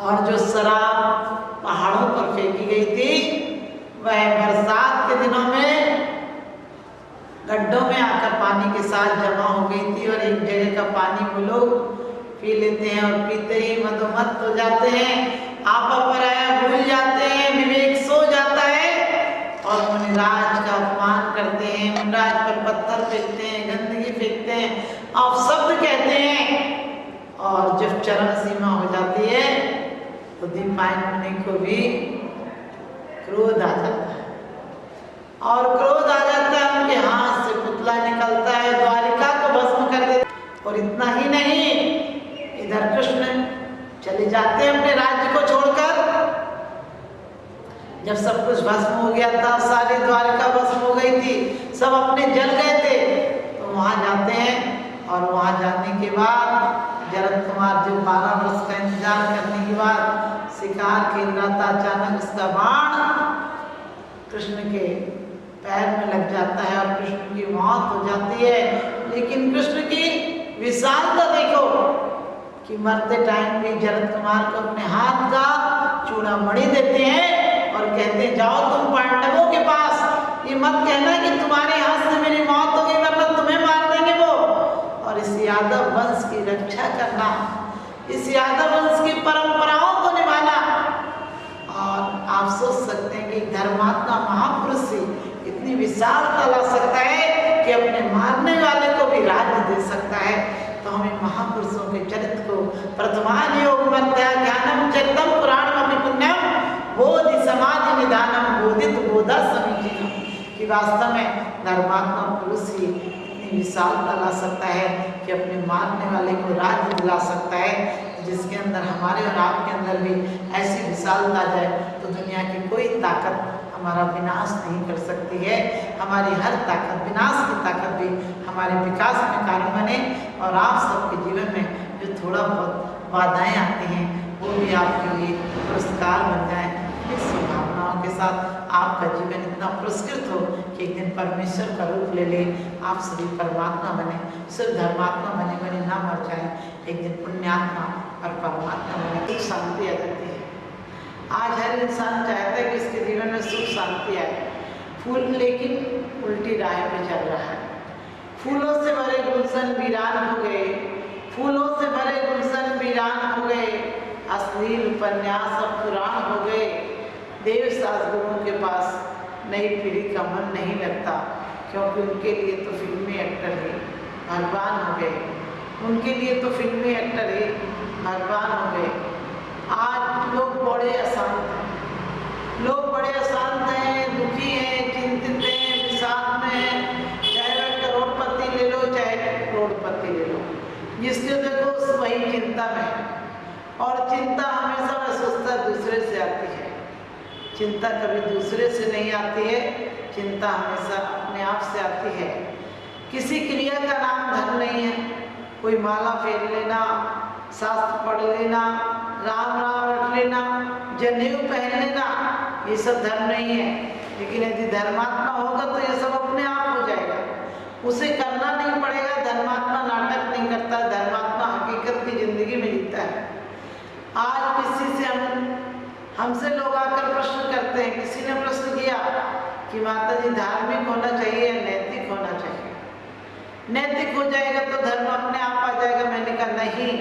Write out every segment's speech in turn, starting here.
और जो शराब पहाड़ों पर फेंकी गई थी वह बरसात के दिनों में गड्ढों में आकर पानी के साथ जमा हो गई थी और एक जगह का पानी वो लोग पी लेते हैं और पीते ही मदोमस्त हो जाते हैं, आपा पराया भूल जाते हैं, विवेक सो जाता है और मुनिराज का अपमान करते हैं, मुनिराज पर पत्थर फेंकते हैं, गंदगी फेंकते हैं, अपशब्द कहते हैं। और जब चरम सीमा हो जाती है तो दीपायन मुनि को भी क्रोध आ जाता है और क्रोध आ जाता है, उनके हाथ से पुतला निकलता है, द्वारिका को भस्म कर देता है। और इतना ही नहीं, इधर कृष्ण चले जाते हैं अपने राज्य को छोड़कर। जब सब कुछ भस्म हो गया था, सारी द्वारिका भस्म हो गई थी, सब अपने जल गए थे, तो वहां जाते हैं और वहां जाने के बाद जरद कुमार जो 12 वर्ष का इंतजार करने के बाद शिकार खेल रहा था, अचानक उसका बाण कृष्ण के पैर में लग जाता है और कृष्ण की मौत हो जाती है। लेकिन कृष्ण की विशालता देखो कि मरते टाइम भी जरद कुमार को अपने हाथ का चूड़ामणि देते हैं और कहते हैं जाओ तुम पांडवों के पास, ये मत कहना कि तुम्हारे हाथ से मेरी मौत हो गई वरना तुम्हें मार देंगे वो। और इस यादव वंश की रक्षा करना, इस यादव वंश की परंपराओं को निभाना। और आप सोच सकते हैं कि धर्मात्मा महापुरुष से इतनी विशालता ला सकता है कि अपने मारने वाले को भी राज्य दे सकता है। तो हमें महापुरुषों के चरित्र को प्रथमान योग मध्या ज्ञानम चरितम पुराणमपि पुण्यम बोधि समाधि निधानम बोधित बोधा समीचीनम, कि वास्तव में धर्मात्मा पुरुष ही इतनी विशालता ला सकता है कि अपने मारने वाले को राज्य दिला सकता है। जिसके अंदर हमारे और आपके अंदर भी ऐसी विशालता आ जाए तो दुनिया की कोई ताकत हमारा विनाश नहीं कर सकती है। हमारी हर ताकत, विनाश की ताकत भी हमारे विकास में कारण बने और आप सबके जीवन में जो थोड़ा बहुत बाधाएं आती हैं वो भी आपके लिए पुरस्कार बन जाए। इस शुभकामनाओं के साथ आपका जीवन इतना पुरस्कृत हो कि एक दिन परमेश्वर का रूप ले ले, आप सभी परमात्मा बने, सिर्फ धर्मात्मा बने बने ना मर जाए, एक दिन पुण्यात्मा और परमात्मा बने, एक शांति आ जाती है। आज हर इंसान चाहता है कि इसके जीवन में सुख शांति आए, फूल लेकिन उल्टी राह पे चल रहा है। फूलों से भरे गुलशन वीरान हो गए, फूलों से भरे गुलशन वीरान हो गए, अश्लील उपन्यास अब पुराण हो गए। देव शास्त्रों के पास नई पीढ़ी का मन नहीं लगता क्योंकि उनके लिए तो फिल्मी एक्टर ही भगवान हो गए, उनके लिए तो फिल्मी एक्टर ही भगवान हो गए। आज लोग बड़े अशांत हैं, लोग बड़े अशांत हैं, दुखी हैं, चिंतित हैं, विषाद में हैं। चाहे वह करोड़पति ले लो चाहे करोड़पति ले लो, जिसको देखो वही चिंता में है। और चिंता हमेशा मैं सोचता दूसरे से आती है, चिंता कभी दूसरे से नहीं आती है, चिंता हमेशा अपने आप से आती है। किसी क्रिया का नाम धर्म नहीं है, कोई माला फेर लेना, शास्त्र पढ़ लेना, राम राम रट लेना, जनेऊ पहन लेना, ये सब धर्म नहीं है। लेकिन यदि धर्मात्मा होगा तो ये सब अपने आप हो जाएगा, उसे करना नहीं पड़ेगा। धर्मात्मा नाटक नहीं करता, धर्मात्मा हकीकत की जिंदगी में जीता है। आज किसी से हमसे लोग आकर प्रश्न करते हैं, किसी ने प्रश्न किया कि माता जी धार्मिक होना चाहिए या नैतिक होना चाहिए, नैतिक हो जाएगा तो धर्म अपने आप आ जाएगा। मैंने कहा नहीं,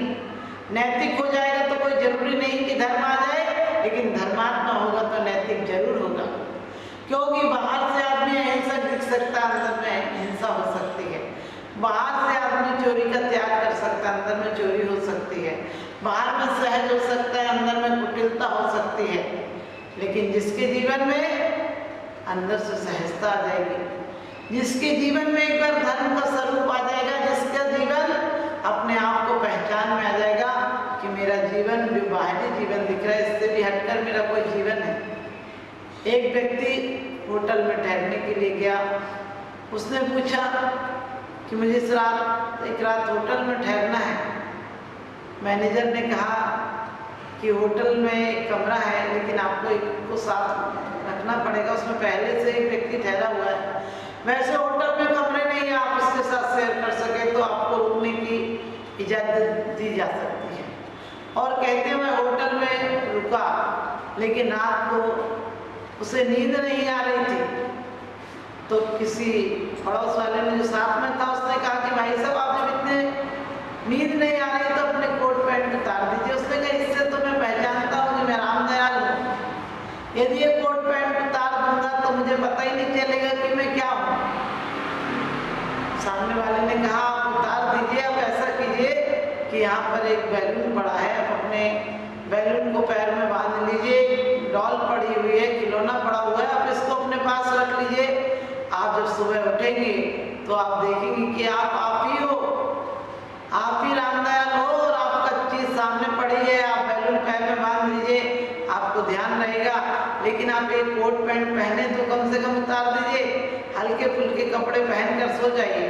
नैतिक हो जाएगा तो कोई जरूरी नहीं कि धर्म आ जाए, लेकिन धर्मात्मा होगा तो नैतिक जरूर होगा। क्योंकि बाहर से आदमी अहिंसक दिख सकता है, अंदर में हिंसा हो सकती है। बाहर से आदमी चोरी का त्याग कर सकता है, अंदर में चोरी हो सकती है। बाहर में सहज हो सकता है, अंदर में कुटिलता हो सकती है। लेकिन जिसके जीवन में अंदर से सहजता आ जाएगी, जिसके जीवन में एक बार धर्म का स्वरूप आ जाएगा, जिसका जीवन अपने आप को पहचान में आ जाएगा कि मेरा जीवन जो बाहरी जीवन दिख रहा है इससे भी हटकर मेरा कोई जीवन है। एक व्यक्ति होटल में ठहरने के लिए गया, उसने पूछा कि मुझे एक रात होटल में ठहरना है। मैनेजर ने कहा कि होटल में एक कमरा है लेकिन आपको एक को साथ रखना पड़ेगा, उसमें पहले से एक व्यक्ति ठहरा हुआ है। वैसे होटल में कमरे नहीं है, आप उसके साथ शेयर कर सके तो आपको रुकने की इजाज़त दी जा सकती है। और कहते हुए होटल में रुका, लेकिन रात को उसे नींद नहीं आ रही थी। तो किसी पड़ोस वाले ने जो साथ में था उसने कहा कि भाई साहब आप जब इतने नींद नहीं आ रही तो अपने कोट पैंट उतार दीजिए। उसने कहा इससे तो मैं पहचानता हूँ कि मैं रामदयाल हूँ, यदि ये कोट पैंट उतार दूंगा तो मुझे पता ही नहीं चलेगा कि मैं क्या हूँ। सामने वाले ने कहा आप उतार दीजिए, आप ऐसा कीजिए कि यहाँ पर एक बैलून पड़ा है, आप अपने बैलून को पैर में बांध लीजिए, डॉल पड़ी हुई है, खिलौना पड़ा हुआ है, आप इसको अपने पास रख लीजिए। आप जब सुबह उठेंगे तो आप देखेंगे कि आप ही हो, आप ही रामदयाल हो और आपका चीज सामने पड़ी है, आप बैलून पैर में बांध लीजिए, आपको ध्यान रहेगा। लेकिन आप एक कोट पैंट पहने तो कम से कम उतार दीजिए, हल्के फुल्के कपड़े पहनकर सो जाइए।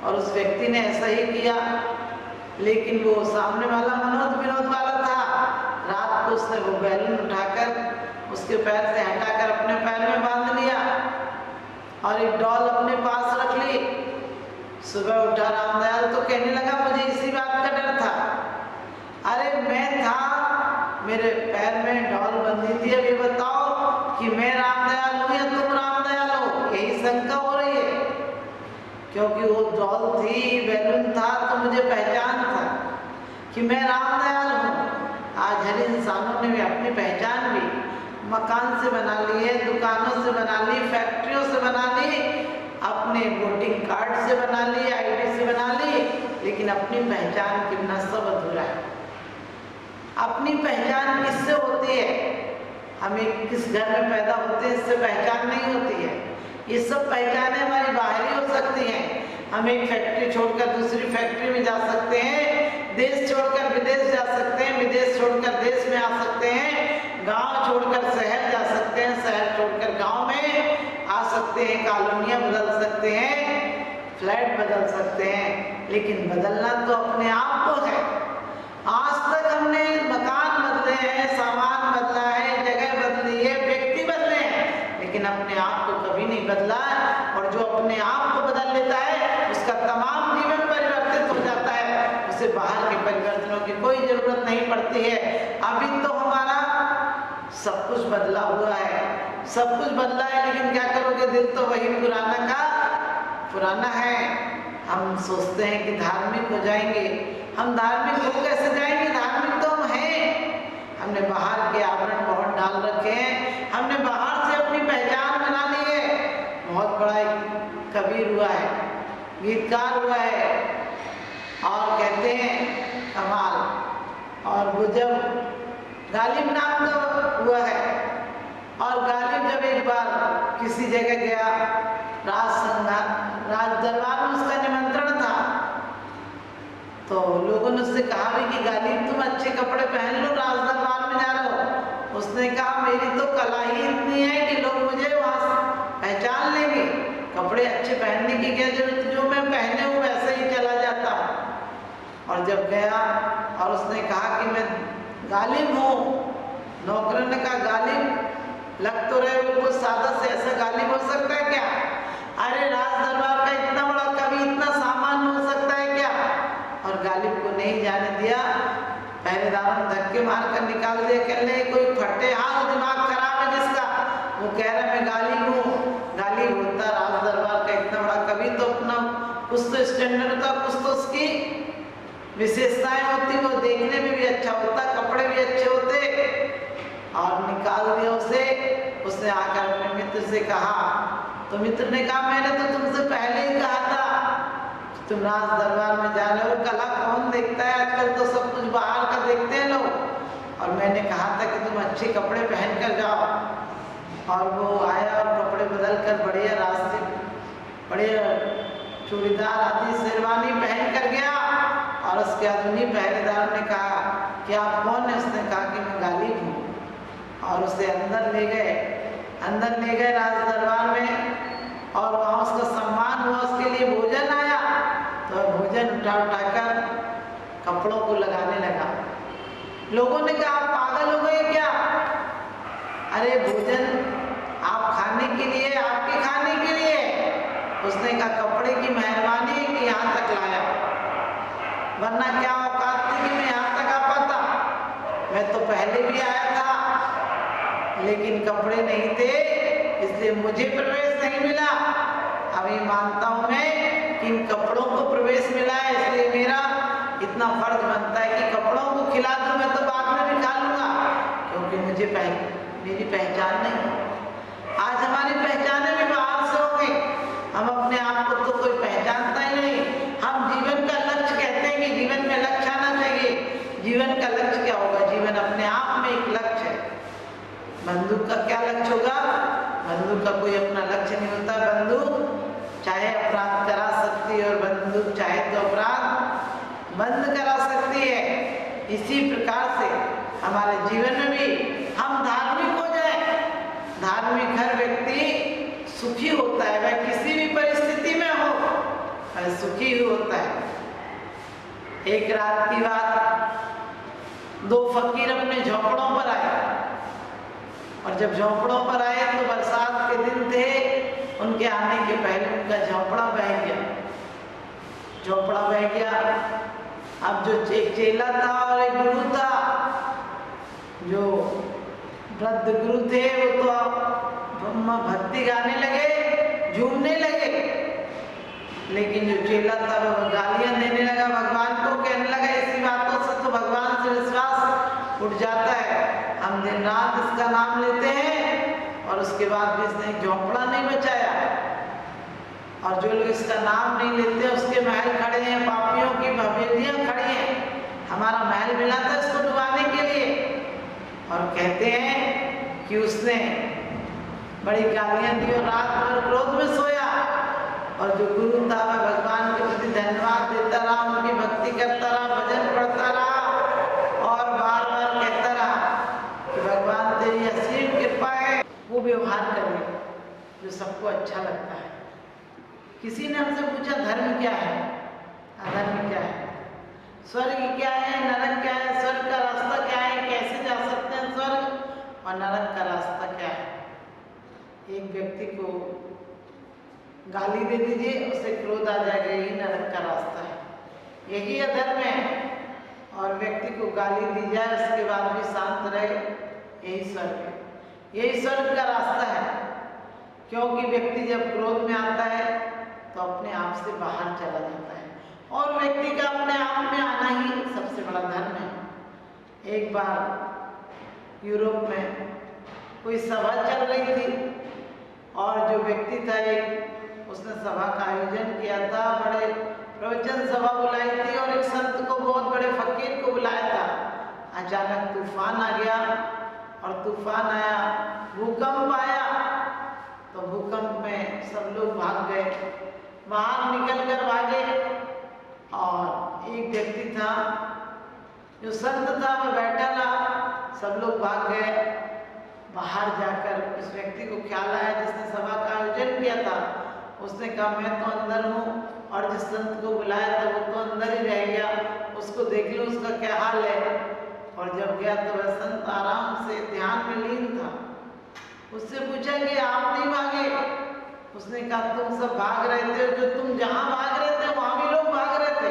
और उस व्यक्ति ने ऐसा ही किया, लेकिन वो सामने वाला मनोज विनोद वाला था। रात को उसने वो बैलून उठाकर उसके पैर से हटाकर अपने पैर में बांध लिया और एक डॉल अपने पास रख ली। सुबह उठा रामदयाल तो कहने लगा मुझे इसी बात का डर था, अरे मैं था, मेरे पैर में डॉल बंधी थी, अब ये बताओ कि मैं रामदयाल हूँ या तुम रामदयाल हो, यही शंका हो रही है। क्योंकि वो डॉल थी, बैलून था, तो मुझे पहचान था कि मैं रामदयाल हूँ। आज हर इंसानों ने भी अपनी पहचान भी मकान से बना ली है, दुकानों से बना ली, फैक्ट्रियों से बना ली, अपने वोटिंग कार्ड से बना ली, आईडी से बना ली, लेकिन अपनी पहचान के बिना सब अधूरा है। अपनी पहचान किससे होती है? हमें किस घर में पैदा होते हैं इससे पहचान नहीं होती है। ये सब पहचानें हमारी बाहरी हो सकती हैं। हम एक फैक्ट्री छोड़कर दूसरी फैक्ट्री में जा सकते हैं, देश छोड़कर विदेश जा सकते हैं, विदेश छोड़कर देश में आ सकते हैं, गांव छोड़कर शहर जा सकते हैं, शहर छोड़कर गांव में आ सकते हैं, कॉलोनियां बदल सकते हैं, फ्लैट बदल सकते हैं, लेकिन बदलना तो अपने आप को है। आज तक हमने मकान बदले हैं, सामान बदला है, जगह बदली है, व्यक्ति बदले हैं, लेकिन अपने आप को कभी नहीं बदला। और जो अपने आप को बदल लेता है उसका तमाम जीवन परिवर्तित हो जाता है, उसे बाहर के परिवर्तनों की कोई जरूरत नहीं पड़ती है। अभी तो हमारा सब कुछ बदला हुआ है, सब कुछ बदला है, लेकिन क्या करोगे, दिल तो वही पुराना का पुराना है। हम सोचते हैं कि धार्मिक हो जाएंगे, हम धार्मिक हो कैसे जाएंगे? धार्मिक तो हम हैं, हमने बाहर के आवरण बहुत डाल रखे हैं, हमने बाहर से अपनी पहचान बना ली है। बहुत बड़ा एक कबीर हुआ है, गीतकार हुआ है, और कहते हैं कमाल। और वो जब गालिब नाम का हुआ है, और गालिब जब एक बार किसी जगह गया, राज दरबार में उसका निमंत्रण था, तो लोगों ने उससे कहा भी कि गालिब तुम अच्छे कपड़े पहन लो, राज दरबार में जा रहे हो। उसने कहा मेरी तो कला ही इतनी है कि लोग मुझे वहाँ पहचान लेंगे, कपड़े अच्छे पहनने की क्या जरूरत, जो मैं पहने हूँ वैसे ही चला जाता हूँ। और जब गया और उसने कहा कि मैं गालिब हूँ, नौकरों ने कहा गालिब लग तो रहे बिल्कुल सादा से, ऐसा गालिब हो सकता है क्या? अरे राज दरबार का इतना बड़ा कवि इतना सामान्य हो सकता है क्या? और गालिब को नहीं जाने दिया, पहरेदारों ने धक्के मार कर निकाल दिया। कहने कोई फटे हाथ दिमाग खराब है जिसका, वो कह रहा मैं गालिब हूँ। गालिब होता राज दरबार का इतना बड़ा कवि तो अपना कुछ तो स्टैंडर्ड होता, कुछ तो उसकी विशेषताएं होती, वो देखने में भी अच्छा होता, कपड़े भी अच्छे होते। और निकाल दिया उसे। उसने आकर अपने मित्र से कहा, तो मित्र ने कहा मैंने तो तुमसे पहले ही कहा था तुम राज दरबार में जा रहे हो, कला कौन देखता है, आजकल तो सब कुछ बाहर का देखते हैं लोग, और मैंने कहा था कि तुम अच्छे कपड़े पहन कर जाओ। और वो आया और कपड़े बदल कर बढ़िया रास्ते, बढ़िया चूड़ीदार आदि शेरवानी पहन कर गया। और उसके बाद उन्हीं पहरेदार ने कहा कि आप कौन है? उसने कहा कि मैं गालिब हूँ। और उसे अंदर ले गए राज दरबार में, और वहाँ उसका सम्मान हुआ, उसके लिए भोजन आया, तो भोजन उठाकर कपड़ों को लगाने लगा। लोगों ने कहा आप पागल हो गए क्या? अरे भोजन आप खाने के लिए, आपके खाने के लिए। उसने कहा कपड़े की मेहरबानी कि यहाँ तक लाया, वरना क्या औकात थी कि मैं यहाँ तक आ पाता। मैं तो पहले भी आया था, लेकिन कपड़े नहीं थे, इसलिए मुझे प्रवेश नहीं मिला। अभी मानता हूं मैं कि इन कपड़ों को प्रवेश मिला है, इसलिए मेरा इतना फर्ज बनता है कि कपड़ों को खिला दूं। मैं तो बाद में भी खा लूंगा, क्योंकि मुझे मेरी पहचान नहीं। आज हमारी पहचाने भी बाहर से हो गई, हम अपने आप को तो कोई पहचानता ही नहीं। हम जीवन का लक्ष्य कहते हैं कि जीवन में लक्ष्य आना चाहिए। जीवन का लक्ष्य क्या होगा? जीवन अपने आप में एक लक्ष्य है। बंदूक का क्या लक्ष्य होगा? बंदूक का कोई अपना लक्ष्य नहीं होता। बंदूक चाहे अपराध करा सकती है और बंदूक चाहे तो अपराध बंद करा सकती है। इसी प्रकार से हमारे जीवन में भी हम धार्मिक हो जाए। धार्मिक हर व्यक्ति सुखी होता है, वह किसी भी परिस्थिति में हो, वह सुखी होता है। एक रात की बात, दो फकीर अपने झोंपड़ों पर आए, और जब झोंपड़ों पर आए तो बरसात के दिन थे। उनके आने के पहले उनका झोंपड़ा बह गया। झोंपड़ा बह गया। अब जो एक चेला था और एक गुरु था, जो वृद्ध गुरु थे वो तो भक्ति गाने लगे, झूमने लगे, लेकिन जो चेला था वो गालियां देने लगा भगवान को। कहने लगा इसी बातों से तो भगवान से विश्वास उठ जाता है। हम दिन रात इसका नाम लेते हैं और उसके बाद भी इसने एक झोंपड़ा नहीं बचाया। और जो लोग इसका नाम नहीं लेते उसके महल खड़े हैं, पापियों की हवेलियां खड़ी हैं। हमारा महल मिला था इसको डुबाने के लिए। और कहते हैं कि उसने बड़ी गालियां दी और रात भर क्रोध में सोया। और जो गुरु था वह भगवान के प्रति धन्यवाद देता रहा, उनकी भक्ति करता रहा, भजन पढ़ता रहा और बार बार कहता रहा कि भगवान तेरी असीम कृपा है। वो व्यवहार करे जो सबको अच्छा लगता है। किसी ने हमसे पूछा धर्म क्या है, अधर्म क्या है, स्वर्ग क्या है, नरक क्या है, स्वर्ग का रास्ता क्या है, कैसे जा सकते हैं स्वर्ग, और नरक का रास्ता क्या है। एक व्यक्ति को गाली दे दीजिए, उसे क्रोध आ जाएगा, यही नरक का रास्ता है, यही अधर्म है। और व्यक्ति को गाली दी जाए उसके बाद भी शांत रहे, यही स्वर्ग है, यही स्वर्ग का रास्ता है। क्योंकि व्यक्ति जब क्रोध में आता है तो अपने आप से बाहर चला जाता है, और व्यक्ति का अपने आप में आना ही सबसे बड़ा धर्म है। एक बार यूरोप में कोई सभा चल रही थी, और जो व्यक्ति था एक, उसने सभा का आयोजन किया था, बड़े प्रवचन सभा बुलाई थी और एक संत को, बहुत बड़े फकीर को बुलाया था। अचानक तूफान आ गया, और तूफान आया, भूकंप आया, तो भूकंप में सब लोग भाग गए, बाहर निकल कर भागे। और एक व्यक्ति था जो संत था, वह बैठा रहा, सब लोग भाग गए। बाहर जाकर उस व्यक्ति को ख्याल आया जिसने सभा का आयोजन किया था, उसने कहा मैं तो अंदर हूँ, और जिस संत को बुलाया था वो तो अंदर ही रह गया, उसको देख लो उसका क्या हाल है। और जब गया तो वह संत आराम से ध्यान में लीन था। उससे पूछा कि आप नहीं भागे? उसने कहा तुम सब भाग रहे थे, जो तुम जहां भाग रहे थे वहां भी लोग भाग रहे थे,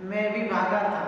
मैं भी भागा था।